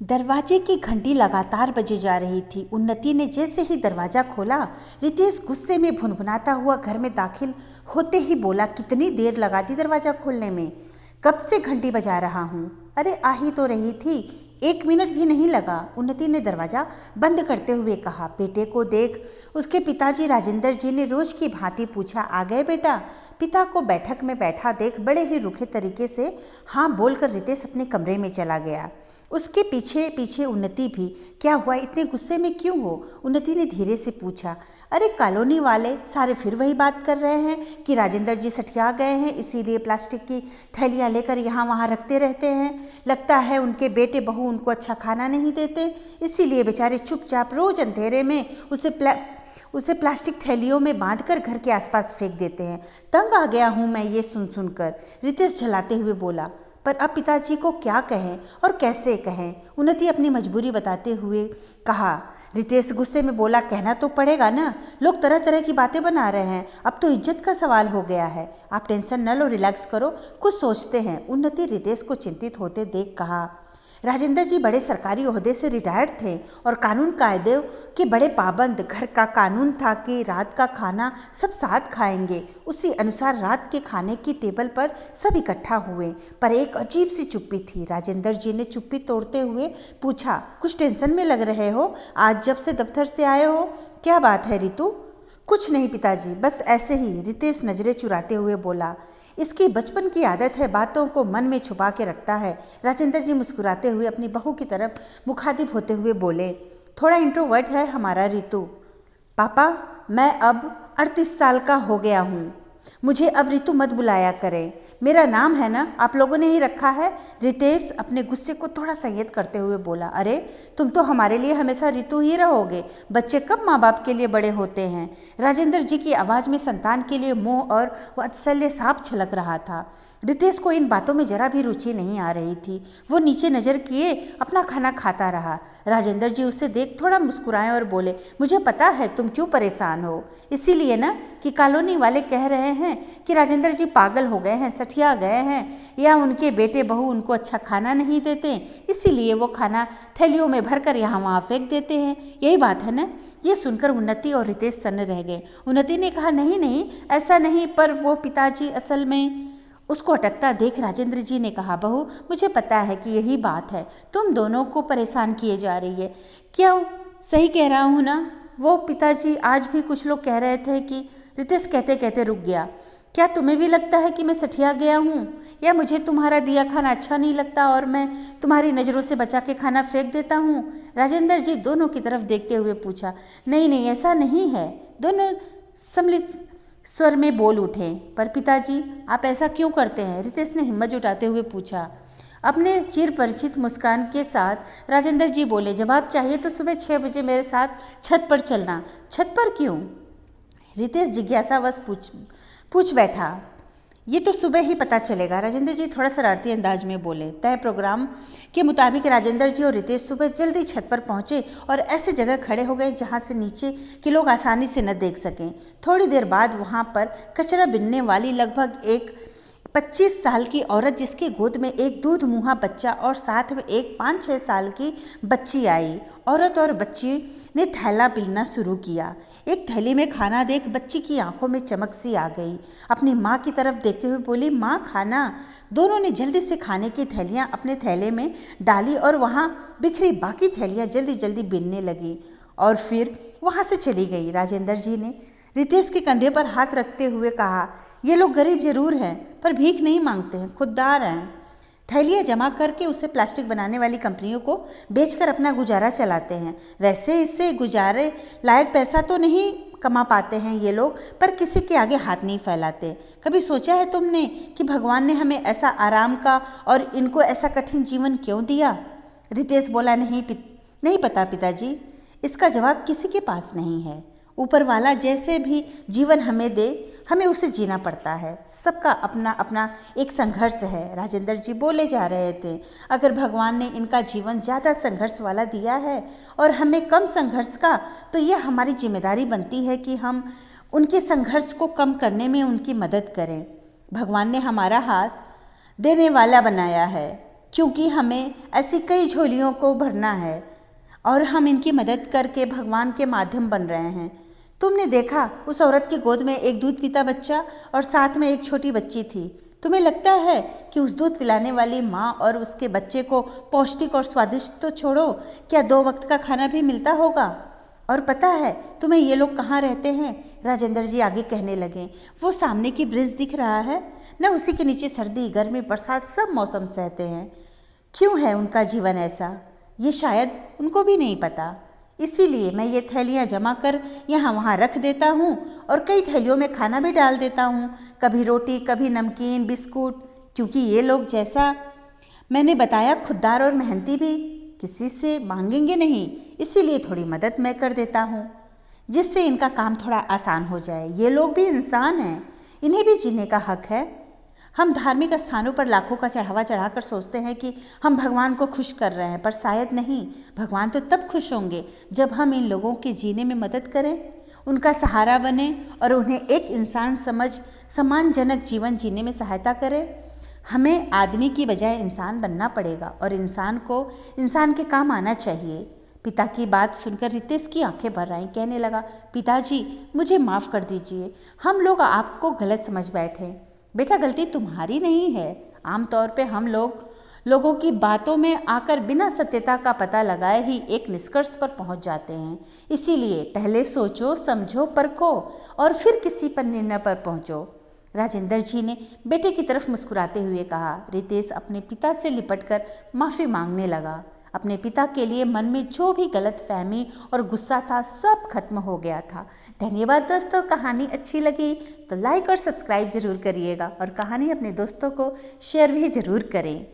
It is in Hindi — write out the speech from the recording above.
दरवाजे की घंटी लगातार बजे जा रही थी। उन्नति ने जैसे ही दरवाजा खोला, रितेश गुस्से में भुनभुनाता हुआ घर में दाखिल होते ही बोला, कितनी देर लगा दी दरवाजा खोलने में? कब से घंटी बजा रहा हूँ। अरे आ ही तो रही थी, 1 मिनट भी नहीं लगा। उन्नति ने दरवाजा बंद करते हुए कहा। बेटे को देख उसके पिताजी राजेंद्र जी ने रोज की भांति पूछा, आ गए बेटा? पिता को बैठक में बैठा देख बड़े ही रूखे तरीके से हाँ बोलकर रितेश अपने कमरे में चला गया। उसके पीछे पीछे उन्नति भी। क्या हुआ, इतने गुस्से में क्यों हो? उन्नति ने धीरे से पूछा। अरे कॉलोनी वाले सारे फिर वही बात कर रहे हैं कि राजेंद्र जी सठिया गए हैं, इसीलिए प्लास्टिक की थैलियां लेकर यहाँ वहाँ रखते रहते हैं। लगता है उनके बेटे बहू उनको अच्छा खाना नहीं देते, इसीलिए बेचारे चुपचाप रोज अंधेरे में उसे प्लास्टिक थैलियों में बांधकर घर के आसपास फेंक देते हैं। तंग आ गया हूँ मैं ये सुन सुनकर, रितेश झल्लाते हुए बोला। पर अब पिताजी को क्या कहें और कैसे कहें? उन्नति अपनी मजबूरी बताते हुए कहा। रितेश गुस्से में बोला, कहना तो पड़ेगा ना, लोग तरह तरह की बातें बना रहे हैं, अब तो इज्जत का सवाल हो गया है। आप टेंशन न लो, रिलैक्स करो, कुछ सोचते हैं। उन्नति रितेश को चिंतित होते देख कहा। राजेंद्र जी बड़े सरकारी ओहदे से रिटायर्ड थे और कानून कायदे के बड़े पाबंद। घर का कानून था कि रात का खाना सब साथ खाएंगे। उसी अनुसार रात के खाने की टेबल पर सब इकट्ठा हुए, पर एक अजीब सी चुप्पी थी। राजेंद्र जी ने चुप्पी तोड़ते हुए पूछा, कुछ टेंशन में लग रहे हो? आज जब से दफ्तर से आए हो, क्या बात है रितु? कुछ नहीं पिताजी, बस ऐसे ही, रितेश नजरें चुराते हुए बोला। इसकी बचपन की आदत है, बातों को मन में छुपा के रखता है। राजेंद्र जी मुस्कुराते हुए अपनी बहू की तरफ मुखातिब होते हुए बोले। थोड़ा इंट्रोवर्ट है हमारा रितु। पापा, मैं अब 38 साल का हो गया हूँ, मुझे अब रितु मत बुलाया करें, मेरा नाम है ना, आप लोगों ने ही रखा है। रितेश अपने गुस्से को थोड़ा संयत करते हुए बोला। अरे तुम तो हमारे लिए हमेशा रितु ही रहोगे, बच्चे कब माँ बाप के लिए बड़े होते हैं? राजेंद्र जी की आवाज़ में संतान के लिए मोह और वात्सल्य साफ छलक रहा था। रितेश को इन बातों में जरा भी रुचि नहीं आ रही थी। वो नीचे नज़र किए अपना खाना खाता रहा। राजेंद्र जी उसे देख थोड़ा मुस्कुराए और बोले, मुझे पता है तुम क्यों परेशान हो, इसीलिए ना कि कॉलोनी वाले कह रहे हैं कि राजेंद्र जी पागल हो गए हैं, सठिया गए हैं, या उनके बेटे बहू उनको अच्छा खाना नहीं देते, इसीलिए वो खाना थैलियों में भरकर यहाँ वहाँ फेंक देते हैं। यही बात है ना? ये सुनकर उन्नति और रितेश सन्न रह गए। उन्नति ने कहा, नहीं नहीं ऐसा नहीं, पर वो पिताजी असल में। उसको अटकता देख राजेंद्र जी ने कहा, बहू मुझे पता है कि यही बात है, तुम दोनों को परेशान किए जा रही है। क्यों, सही कह रहा हूँ ना? वो पिताजी आज भी कुछ लोग कह रहे थे कि। रितेश कहते कहते रुक गया। क्या तुम्हें भी लगता है कि मैं सठिया गया हूँ, या मुझे तुम्हारा दिया खाना अच्छा नहीं लगता और मैं तुम्हारी नज़रों से बचा के खाना फेंक देता हूँ? राजेंद्र जी दोनों की तरफ देखते हुए पूछा। नहीं नहीं ऐसा नहीं है, दोनों सम्मिलित स्वर में बोल उठे। पर पिताजी आप ऐसा क्यों करते हैं? रितेश ने हिम्मत जुटाते हुए पूछा। अपने चिर परिचित मुस्कान के साथ राजेंद्र जी बोले, जवाब चाहिए तो सुबह 6 बजे मेरे साथ छत पर चलना। छत पर क्यों? रितेश जिज्ञासावश पूछ बैठा। ये तो सुबह ही पता चलेगा, राजेंद्र जी थोड़ा शरारती अंदाज में बोले। तय प्रोग्राम के मुताबिक राजेंद्र जी और रितेश सुबह जल्दी छत पर पहुंचे और ऐसे जगह खड़े हो गए जहां से नीचे के लोग आसानी से न देख सकें। थोड़ी देर बाद वहां पर कचरा बिनने वाली लगभग एक 25 साल की औरत, जिसके गोद में एक दूध मुँहा बच्चा और साथ में एक 5-6 साल की बच्ची आई। औरत और बच्ची ने थैला बिनना शुरू किया। एक थैली में खाना देख बच्ची की आंखों में चमक सी आ गई। अपनी माँ की तरफ देखते हुए बोली, माँ खाना। दोनों ने जल्दी से खाने की थैलियाँ अपने थैले में डाली और वहाँ बिखरी बाकी थैलियाँ जल्दी जल्दी बिनने लगी और फिर वहाँ से चली गई। राजेंद्र जी ने रितेश के कंधे पर हाथ रखते हुए कहा, ये लोग गरीब जरूर हैं पर भीख नहीं मांगते हैं, खुददार हैं। थैलियाँ जमा करके उसे प्लास्टिक बनाने वाली कंपनियों को बेचकर अपना गुजारा चलाते हैं। वैसे इससे गुजारे लायक पैसा तो नहीं कमा पाते हैं ये लोग, पर किसी के आगे हाथ नहीं फैलाते। कभी सोचा है तुमने कि भगवान ने हमें ऐसा आराम का और इनको ऐसा कठिन जीवन क्यों दिया? रितेश बोला, नहीं पता पिताजी, इसका जवाब किसी के पास नहीं है। ऊपर वाला जैसे भी जीवन हमें दे, हमें उसे जीना पड़ता है। सबका अपना अपना एक संघर्ष है। राजेंद्र जी बोले जा रहे थे, अगर भगवान ने इनका जीवन ज़्यादा संघर्ष वाला दिया है और हमें कम संघर्ष का, तो यह हमारी जिम्मेदारी बनती है कि हम उनके संघर्ष को कम करने में उनकी मदद करें। भगवान ने हमारा हाथ देने वाला बनाया है, क्योंकि हमें ऐसी कई झोलियों को भरना है और हम इनकी मदद करके भगवान के माध्यम बन रहे हैं। तुमने देखा उस औरत की गोद में एक दूध पीता बच्चा और साथ में एक छोटी बच्ची थी। तुम्हें लगता है कि उस दूध पिलाने वाली माँ और उसके बच्चे को पौष्टिक और स्वादिष्ट तो छोड़ो, क्या 2 वक्त का खाना भी मिलता होगा? और पता है तुम्हें ये लोग कहाँ रहते हैं? राजेंद्र जी आगे कहने लगे। वो सामने की ब्रिज दिख रहा है न, उसी के नीचे सर्दी गर्मी बरसात सब मौसम सहते हैं। क्यों है उनका जीवन ऐसा, ये शायद उनको भी नहीं पता। इसीलिए मैं ये थैलियाँ जमा कर यहाँ वहाँ रख देता हूँ और कई थैलियों में खाना भी डाल देता हूँ, कभी रोटी कभी नमकीन बिस्कुट, क्योंकि ये लोग जैसा मैंने बताया खुददार और मेहनती भी, किसी से मांगेंगे नहीं, इसीलिए थोड़ी मदद मैं कर देता हूँ जिससे इनका काम थोड़ा आसान हो जाए। ये लोग भी इंसान हैं, इन्हें भी जीने का हक है। हम धार्मिक स्थानों पर लाखों का चढ़ावा चढ़ाकर सोचते हैं कि हम भगवान को खुश कर रहे हैं, पर शायद नहीं। भगवान तो तब खुश होंगे जब हम इन लोगों के जीने में मदद करें, उनका सहारा बने और उन्हें एक इंसान समझ सम्मानजनक जीवन जीने में सहायता करें। हमें आदमी की बजाय इंसान बनना पड़ेगा और इंसान को इंसान के काम आना चाहिए। पिता की बात सुनकर रितेश की आंखें भर आईं। कहने लगा, पिताजी मुझे माफ़ कर दीजिए, हम लोग आपको गलत समझ बैठे। बेटा गलती तुम्हारी नहीं है, आमतौर पे हम लोगों की बातों में आकर बिना सत्यता का पता लगाए ही एक निष्कर्ष पर पहुंच जाते हैं। इसीलिए पहले सोचो समझो परखो और फिर किसी पर निर्णय पर पहुंचो। राजेंद्र जी ने बेटे की तरफ मुस्कुराते हुए कहा। रितेश अपने पिता से लिपटकर माफ़ी मांगने लगा। अपने पिता के लिए मन में जो भी गलतफहमी और गुस्सा था सब खत्म हो गया था। धन्यवाद दोस्तों, कहानी अच्छी लगी तो लाइक और सब्सक्राइब जरूर करिएगा और कहानी अपने दोस्तों को शेयर भी जरूर करें।